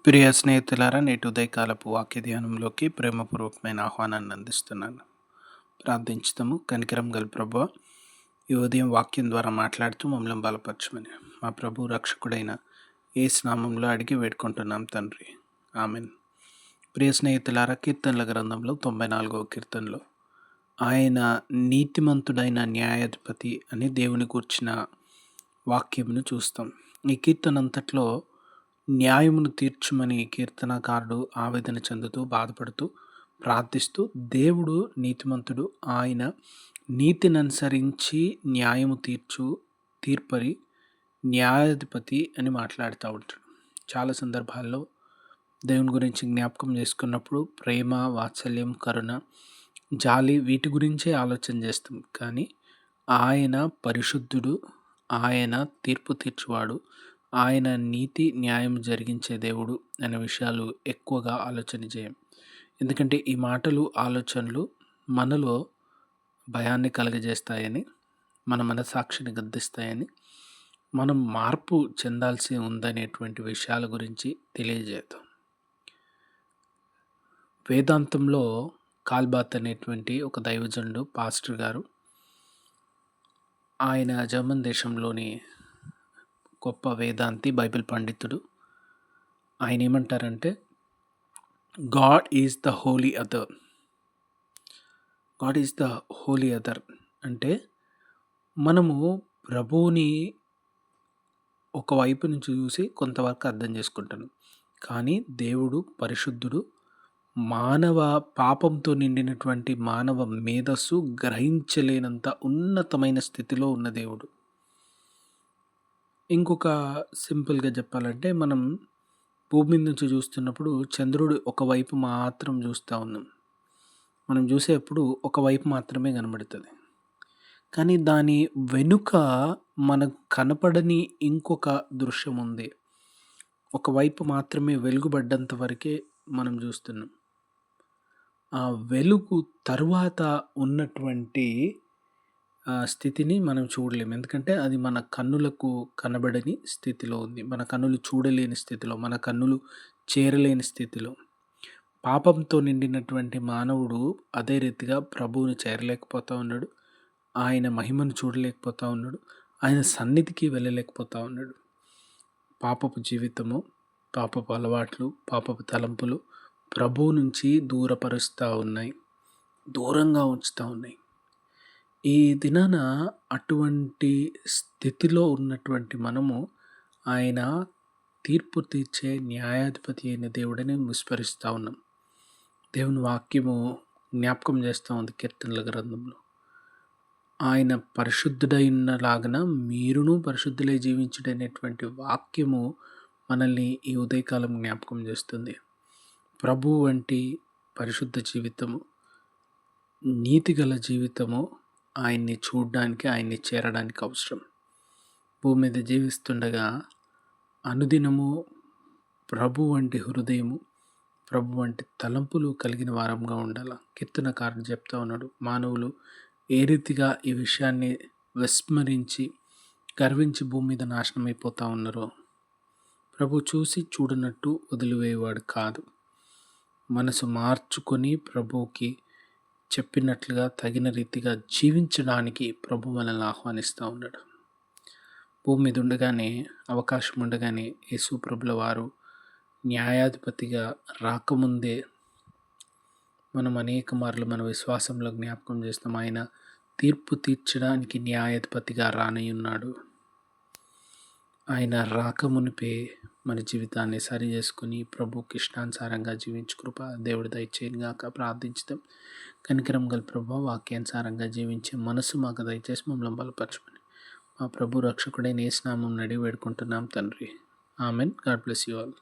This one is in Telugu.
ప్రియ స్నేహితులారా, నేటి ఉదయకాలపు వాక్య ధ్యానంలోకి ప్రేమపూర్వకమైన ఆహ్వానాన్ని అందిస్తున్నాను. ప్రార్థించుతాము. కనికరం గల ప్రభువా, ఈ ఉదయం వాక్యం ద్వారా మాట్లాడుతూ మమ్మల్ని బలపరచమని మా ప్రభు రక్షకుడైన యేసు నామములో అడిగి వేడుకుంటున్నాం తండ్రి. ఆమెన్. ప్రియ స్నేహితులారా, కీర్తనల గ్రంథంలో 94వ కీర్తనలో ఆయన నీతిమంతుడైన న్యాయాధిపతి అని దేవుని గూర్చిన వాక్యమును చూస్తాం. ఈ కీర్తన అంతట్లో న్యాయమును తీర్చుమని కీర్తనకారుడు ఆవేదన చెందుతూ బాధపడుతూ ప్రార్థిస్తూ, దేవుడు నీతిమంతుడు, ఆయన నీతిని అనుసరించి న్యాయము తీర్పరి న్యాయాధిపతి అని మాట్లాడుతూ ఉంటాడు. చాలా సందర్భాల్లో దేవుని గురించి జ్ఞాపకం చేసుకున్నప్పుడు ప్రేమ, వాత్సల్యం, కరుణ, జాలి వీటి గురించే ఆలోచన చేస్తాం. కానీ ఆయన పరిశుద్ధుడు, ఆయన తీర్పు తీర్చువాడు, ఆయన నీతి న్యాయం జరిగించే దేవుడు అనే విషయాలు ఎక్కువగా ఆలోచన చేయం. ఎందుకంటే ఈ మాటలు, ఆలోచనలు మనలో భయాన్ని కలుగజేస్తాయని, మన మనసాక్షిని గద్దిస్తాయని, మనం మార్పు చెందాల్సి ఉందనేటువంటి విషయాల గురించి తెలియజేద్దాం. వేదాంతంలో కాల్బాత్ అనేటువంటి ఒక దైవజనుడు, పాస్టర్ గారు, ఆయన జర్మన్ దేశంలోని గొప్ప వేదాంతి, బైబిల్ పండితుడు. ఆయన ఏమంటారంటే, God is the holy other. God is the holy other అంటే మనము ప్రభువుని ఒకవైపు నుంచి చూసి కొంతవరకు అర్థం చేసుకుంటాను. కానీ దేవుడు పరిశుద్ధుడు, మానవ పాపంతో నిండినటువంటి మానవ మేధస్సు గ్రహించలేనంత ఉన్నతమైన స్థితిలో ఉన్న దేవుడు. ఇంకొక సింపుల్గా చెప్పాలంటే, మనం భూమి మీద నుంచి చూస్తున్నప్పుడు చంద్రుడు ఒకవైపు మాత్రం చూస్తూ ఉన్నాం. మనం చూసేప్పుడు ఒకవైపు మాత్రమే కనబడుతుంది. కానీ దాని వెనుక మనకు కనపడని ఇంకొక దృశ్యం ఉంది. ఒకవైపు మాత్రమే వెలుగుబడ్డంత వరకే మనం చూస్తున్నాం. ఆ వెలుగు తరువాత ఉన్నటువంటి స్థితిని మనం చూడలేము. ఎందుకంటే అది మన కన్నులకు కనబడని స్థితిలో ఉంది. మన కన్నులు చూడలేని స్థితిలో, మన కన్నులు చేరలేని స్థితిలో. పాపంతో నిండినటువంటి మానవుడు అదే రీతిగా ప్రభువుని చేరలేకపోతూ ఉన్నాడు. ఆయన మహిమను చూడలేకపోతూ ఉన్నాడు. ఆయన సన్నిధికి వెళ్ళలేకపోతూ ఉన్నాడు. పాపపు జీవితము, పాపపు అలవాట్లు, పాపపు తలంపులు ప్రభువు నుంచి దూరపరుస్తూ ఉన్నాయి, దూరంగా ఉంచుతూ ఉన్నాయి. ఈ దినాన అటువంటి స్థితిలో ఉన్నటువంటి మనము ఆయన తీర్పు తీర్చే న్యాయాధిపతి అయిన దేవుడని విస్మరిస్తూ ఉన్నాం. దేవుని వాక్యము జ్ఞాపకం చేస్తూ ఉంది కీర్తనల గ్రంథంలో. ఆయన పరిశుద్ధుడైనలాగన మీరును పరిశుద్ధులై జీవించుడనేటువంటి వాక్యము మనల్ని ఈ ఉదయకాలం జ్ఞాపకం చేస్తుంది. ప్రభు వంటి పరిశుద్ధ జీవితము, నీతిగల జీవితము ఆయన్ని చూడడానికి, ఆయన్ని చేరడానికి అవసరం. భూమి మీద జీవిస్తుండగా అనుదినము ప్రభు వంటి హృదయము, ప్రభు వంటి తలంపులు కలిగిన వారంగా ఉండాలి. కీర్తనకారుడు చెప్తా ఉన్నాడు, మానవులు ఏ రీతిగా ఈ విషయాన్ని విస్మరించి గర్వించి భూమి మీద నాశనం అయిపోతూ ఉన్నారో, ప్రభు చూసి చూడనట్టు వదిలివేవాడు కాదు. మనసు మార్చుకొని ప్రభువుకి చెప్పినట్లుగా తగిన రీతిగా జీవించడానికి ప్రభు మనల్ని ఆహ్వానిస్తూ ఉన్నాడు. భూమి మీద ఉండగానే, అవకాశం ఉండగానే యేసు ప్రభుల వారు న్యాయాధిపతిగా రాకముందే మనం అనేక మార్లు మన విశ్వాసంలో జ్ఞాపకం చేస్తాం, ఆయన తీర్పు తీర్చడానికి న్యాయాధిపతిగా రానయ్యున్నాడు. ఆయన రాకమునిపే మన జీవితాన్ని సరి చేసుకుని ప్రభుకి ఇష్టానుసారంగా జీవించు కృప దేవుడి దయచేయను గాక ప్రార్థించుదాం. కనికరం గల ప్రభు, వాక్యానుసారంగా జీవించే మనసు మాకు దయచేసి మమ్మల్ని బలపరచమని మా ప్రభు రక్షకుడైన యేసు నామమున అడిగి వేడుకుంటున్నాం తండ్రి. Amen. God bless you all.